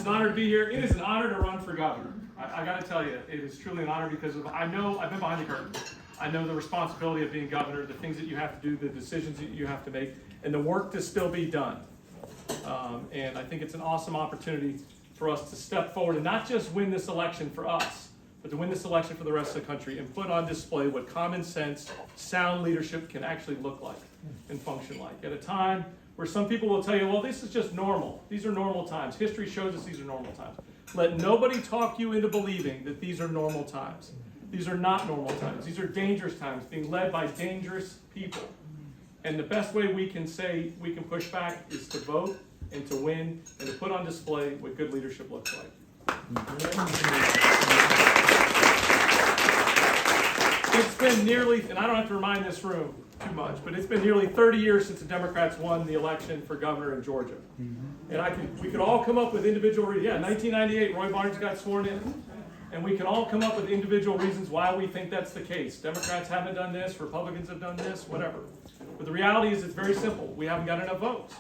It's an honor to be here. It is an honor to run for governor. I got to tell you, it is truly an honor because I've been behind the curtain. I know the responsibility of being governor, the things that you have to do, the decisions that you have to make, and the work to still be done. And I think it's an awesome opportunity for us to step forward and not just win this election for us, but to win this election for the rest of the country and put on display what common sense, sound leadership can actually look like and function like. At a time where some people will tell you, well, this is just normal. These are normal times. History shows us these are normal times. Let nobody talk you into believing that these are normal times. These are not normal times. These are dangerous times, being led by dangerous people. And the best way we can say we can push back is to vote and to win and to put on display what good leadership looks like. It's been nearly, and I don't have to remind this room too much, but it's been nearly 30 years since the Democrats won the election for governor in Georgia. And we could all come up with individual reasons. Yeah, 1998, Roy Barnes got sworn in. And we can all come up with individual reasons why we think that's the case. Democrats haven't done this, Republicans have done this, whatever. But the reality is it's very simple. We haven't got enough votes.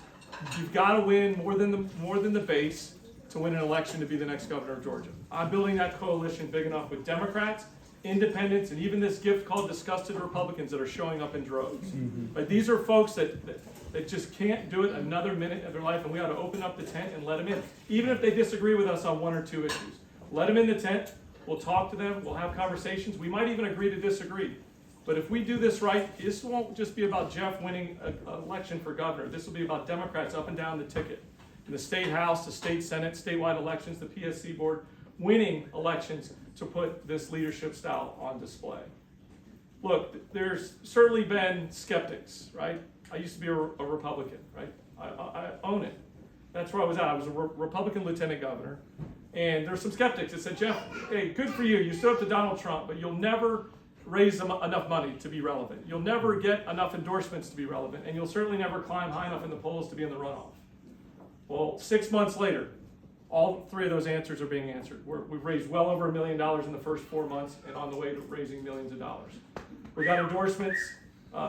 You've got to win more than the base to win an election to be the next governor of Georgia. I'm building that coalition big enough with Democrats, independents, and even this gift called disgusted Republicans that are showing up in droves. But these are folks that just can't do it another minute of their life, and we ought to open up the tent and let them in, even if they disagree with us on one or two issues. Let them in the tent. We'll talk to them. We'll have conversations. We might even agree to disagree. But if we do this right, this won't just be about Geoff winning an election for governor. This will be about Democrats up and down the ticket. In the state house, the state senate, statewide elections, the PSC board, winning elections to put this leadership style on display. Look, there's certainly been skeptics, right? I used to be a Republican, right? I own it. That's where I was at. I was a Republican lieutenant governor. And there's some skeptics that said, Geoff, hey, good for you. You stood up to Donald Trump, but you'll never raise enough money to be relevant. You'll never get enough endorsements to be relevant. And you'll certainly never climb high enough in the polls to be in the runoff. Well, 6 months later, all three of those answers are being answered. We've raised well over $1 million in the first 4 months and on the way to raising millions of dollars. We got endorsements.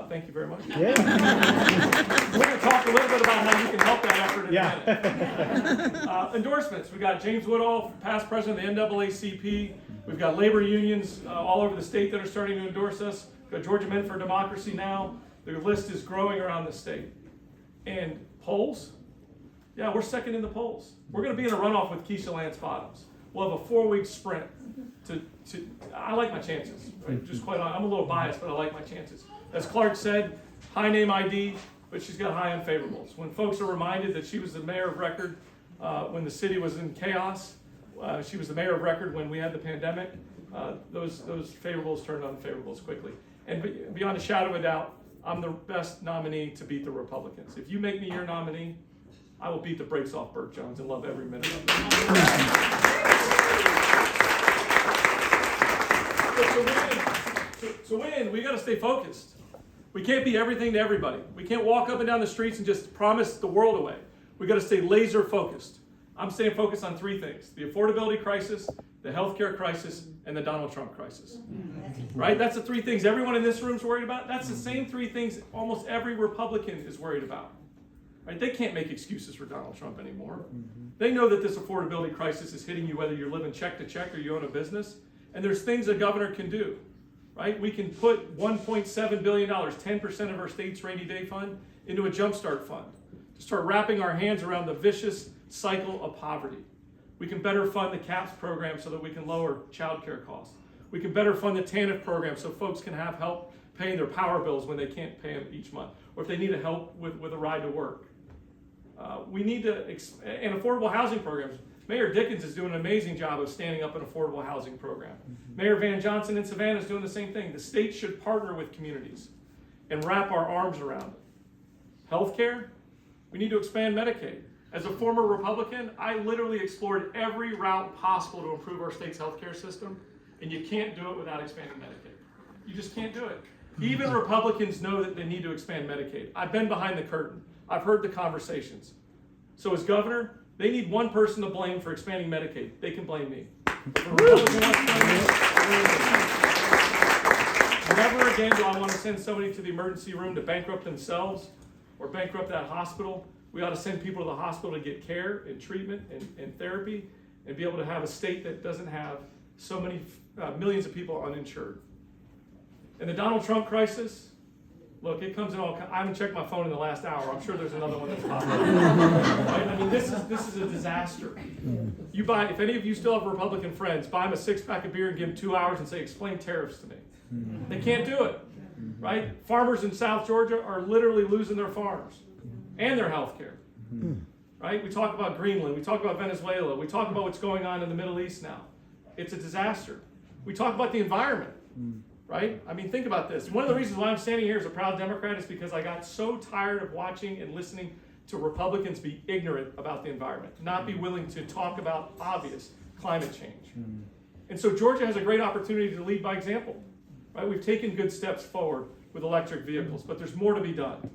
Thank you very much. Yeah. We're going to talk a little bit about how you can help that effort in a minute. Endorsements. We got James Woodall, past president of the NAACP. We've got labor unions all over the state that are starting to endorse us. We've got Georgia Men for Democracy now. The list is growing around the state. And polls? Yeah, we're second in the polls. We're going to be in a runoff with Keisha Lance Bottoms. We'll have a 4-week sprint to I like my chances. Right? Just quite honest. I'm a little biased, but I like my chances. As Clark said, high name ID, but she's got high unfavorables. When folks are reminded that she was the mayor of record when the city was in chaos, she was the mayor of record when we had the pandemic, those favorables turned unfavorables quickly. And beyond a shadow of a doubt, I'm the best nominee to beat the Republicans. If you make me your nominee, I will beat the brakes off Burt Jones and love every minute of it. To win, we got to stay focused. We can't be everything to everybody. We can't walk up and down the streets and just promise the world away. We got to stay laser focused. I'm staying focused on 3 things: the affordability crisis, the healthcare crisis, and the Donald Trump crisis. Right? That's the 3 things everyone in this room is worried about. That's the same 3 things almost every Republican is worried about. Right? They can't make excuses for Donald Trump anymore. They know that this affordability crisis is hitting you whether you're living check to check or you own a business. And there's things a governor can do. Right? We can put $1.7 billion, 10% of our state's rainy day fund, into a jumpstart fund to start wrapping our hands around the vicious cycle of poverty. We can better fund the CAPS program so that we can lower child care costs. We can better fund the TANF program so folks can have help paying their power bills when they can't pay them each month, or if they need help with a ride to work. We need to, and affordable housing programs. Mayor Dickens is doing an amazing job of standing up an affordable housing program. Mayor Van Johnson in Savannah is doing the same thing. The state should partner with communities and wrap our arms around it. Healthcare, we need to expand Medicaid. As a former Republican, I literally explored every route possible to improve our state's healthcare system, and you can't do it without expanding Medicaid. You just can't do it. Even Republicans know that they need to expand Medicaid. I've been behind the curtain. I've heard the conversations. So as governor, they need one person to blame for expanding Medicaid. They can blame me. Never again do I want to send somebody to the emergency room to bankrupt themselves or bankrupt that hospital We ought to send people to the hospital to get care and treatment and therapy, and be able to have a state that doesn't have so many millions of people uninsured. And the Donald Trump crisis, look, it comes in all. I haven't checked my phone in the last hour. I'm sure there's another one that's popping up. Right? I mean, this is a disaster. You buy, if any of you still have Republican friends, buy them a 6-pack of beer and give them 2 hours and say, explain tariffs to me. They can't do it, right? Farmers in South Georgia are literally losing their farms and their health care, right? We talk about Greenland, we talk about Venezuela, we talk about what's going on in the Middle East now. It's a disaster. We talk about the environment, right? I mean, think about this. One of the reasons why I'm standing here as a proud Democrat is because I got so tired of watching and listening to Republicans be ignorant about the environment, not be willing to talk about obvious climate change. And so Georgia has a great opportunity to lead by example. Right? We've taken good steps forward with electric vehicles, but there's more to be done.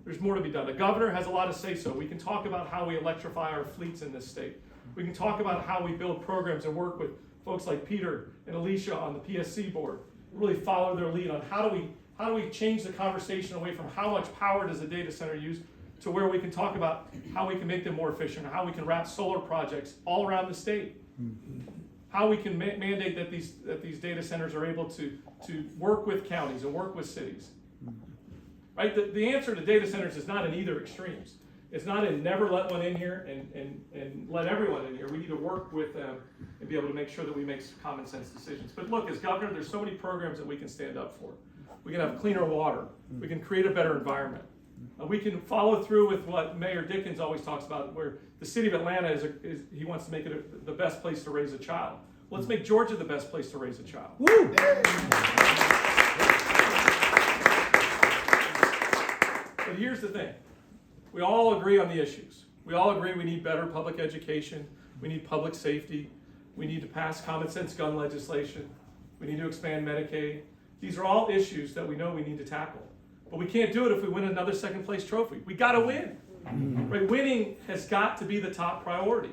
There's more to be done. The governor has a lot to say so. We can talk about how we electrify our fleets in this state. We can talk about how we build programs and work with folks like Peter and Alicia on the PSC board, really follow their lead on how do we change the conversation away from how much power does a data center use to where we can talk about how we can make them more efficient, or how we can wrap solar projects all around the state. How we can mandate that these data centers are able to work with counties and work with cities. Right? The answer to data centers is not in either extremes. It's not in never let one in here and let everyone in here. We need to work with them and be able to make sure that we make common sense decisions. But look, as governor, there's so many programs that we can stand up for. We can have cleaner water. We can create a better environment. We can follow through with what Mayor Dickens always talks about, where the city of Atlanta he wants to make it the best place to raise a child. Well, let's make Georgia the best place to raise a child. Woo! But here's the thing. We all agree on the issues. We all agree we need better public education. We need public safety. We need to pass common sense gun legislation. We need to expand Medicaid. These are all issues that we know we need to tackle. But we can't do it if we win another second place trophy. We got to win. Right? Winning has got to be the top priority.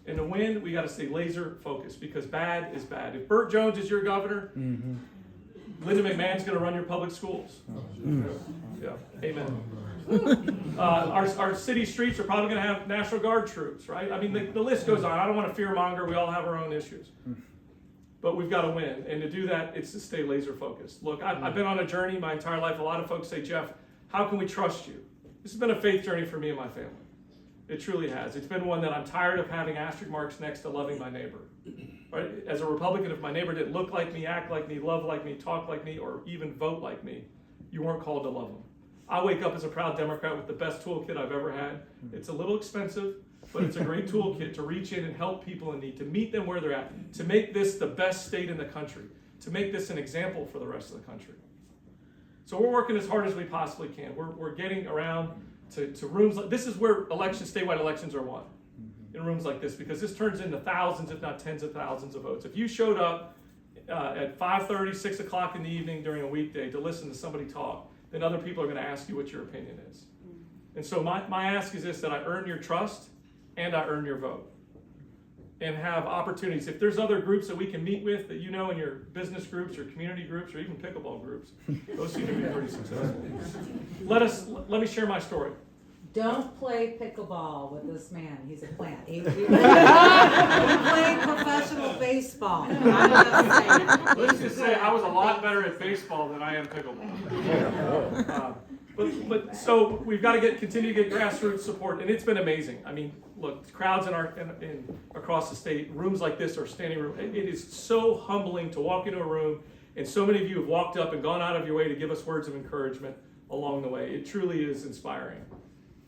And to win, we got to stay laser focused, because bad is bad. If Burt Jones is your governor, Linda McMahon's going to run your public schools. Yeah, amen. Our city streets are probably going to have National Guard troops, right? I mean, the list goes on. I don't want to fearmonger. We all have our own issues. But we've got to win. And to do that, it's to stay laser focused. Look, I've been on a journey my entire life. A lot of folks say, Geoff, how can we trust you? This has been a faith journey for me and my family. It truly has. It's been one that I'm tired of having asterisk marks next to loving my neighbor. Right? As a Republican, if my neighbor didn't look like me, act like me, love like me, talk like me, or even vote like me, you weren't called to love them. I wake up as a proud Democrat with the best toolkit I've ever had. It's a little expensive, but it's a great toolkit to reach in and help people in need, to meet them where they're at, to make this the best state in the country, to make this an example for the rest of the country. So we're working as hard as we possibly can. We're getting around to rooms like this. Is where statewide elections are won, in rooms like this, because this turns into thousands, if not tens of thousands of votes. If you showed up at 5:30, 6 o'clock in the evening during a weekday to listen to somebody talk, then other people are going to ask you what your opinion is. And so my ask is this, that I earn your trust and I earn your vote. And have opportunities. If there's other groups that we can meet with that you know in your business groups or community groups or even pickleball groups, those seem to be pretty successful. Let me share my story. Don't play pickleball with this man. He's a plant. He played professional baseball. Let's just say I was a lot better at baseball than I am pickleball. But so we've got to continue to get grassroots support, and it's been amazing. I mean, look, crowds across the state, rooms like this or standing room. It is so humbling to walk into a room, and so many of you have walked up and gone out of your way to give us words of encouragement along the way. It truly is inspiring.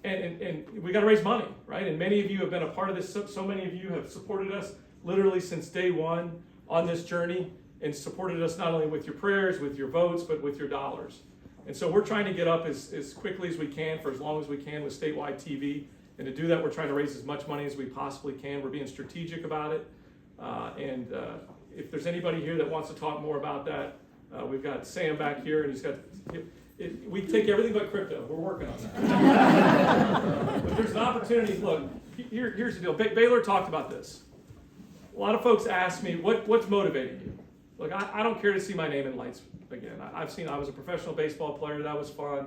And we got to raise money, right? And many of you have been a part of this. So many of you have supported us literally since day one on this journey, and supported us not only with your prayers, with your votes, but with your dollars. And so we're trying to get up as quickly as we can for as long as we can with statewide TV. And to do that, we're trying to raise as much money as we possibly can. We're being strategic about it. And if there's anybody here that wants to talk more about that, we've got Sam back here, and he's got... we take everything but crypto. We're working on that. But there's an opportunity. Look, here's the deal. Baylor talked about this. A lot of folks ask me, what's motivating you? Look, I don't care to see my name in lights again. I was a professional baseball player. That was fun.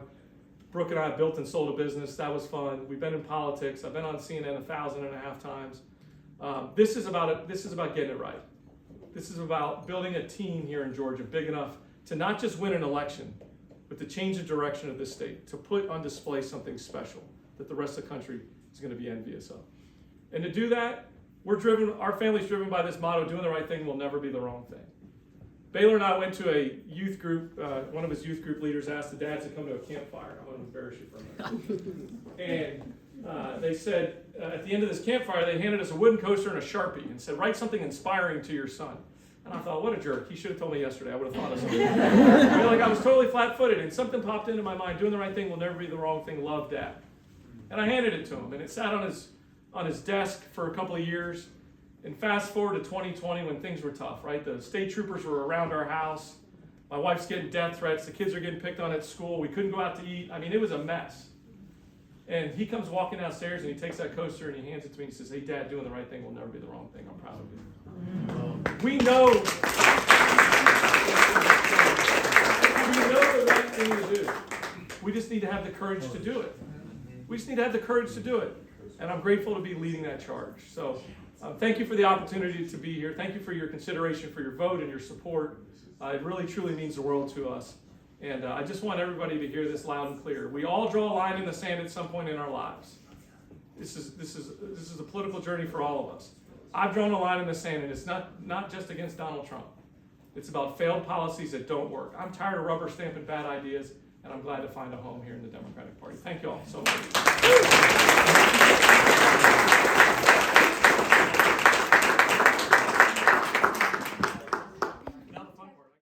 Brooke and I built and sold a business. That was fun. We've been in politics. I've been on CNN 1,500 times. This is about getting it right. This is about building a team here in Georgia big enough to not just win an election, but to change the direction of this state, to put on display something special that the rest of the country is going to be envious of. And to do that, our family's driven by this motto: doing the right thing will never be the wrong thing. Baylor and I went to a youth group. One of his youth group leaders asked the dads to come to a campfire. I'm going to embarrass you for a minute. And they said, at the end of this campfire, they handed us a wooden coaster and a Sharpie and said, write something inspiring to your son. And I thought, what a jerk. He should have told me yesterday. I would have thought of something. I feel like I was totally flat-footed, and something popped into my mind: doing the right thing will never be the wrong thing. Love, Dad. And I handed it to him, and it sat on his desk for a couple of years. And fast forward to 2020, when things were tough, right? The state troopers were around our house. My wife's getting death threats. The kids are getting picked on at school. We couldn't go out to eat. I mean, it was a mess. And he comes walking downstairs, and he takes that coaster and he hands it to me. He says, hey, Dad, doing the right thing will never be the wrong thing. I'm proud of you. We know the right thing to do. We just need to have the courage to do it. We just need to have the courage to do it. And I'm grateful to be leading that charge. So thank you for the opportunity to be here. Thank you for your consideration, for your vote and your support. It really, truly means the world to us. And I just want everybody to hear this loud and clear. We all draw a line in the sand at some point in our lives. This is a political journey for all of us. I've drawn a line in the sand, and it's not just against Donald Trump. It's about failed policies that don't work. I'm tired of rubber stamping bad ideas, and I'm glad to find a home here in the Democratic Party. Thank you all so much.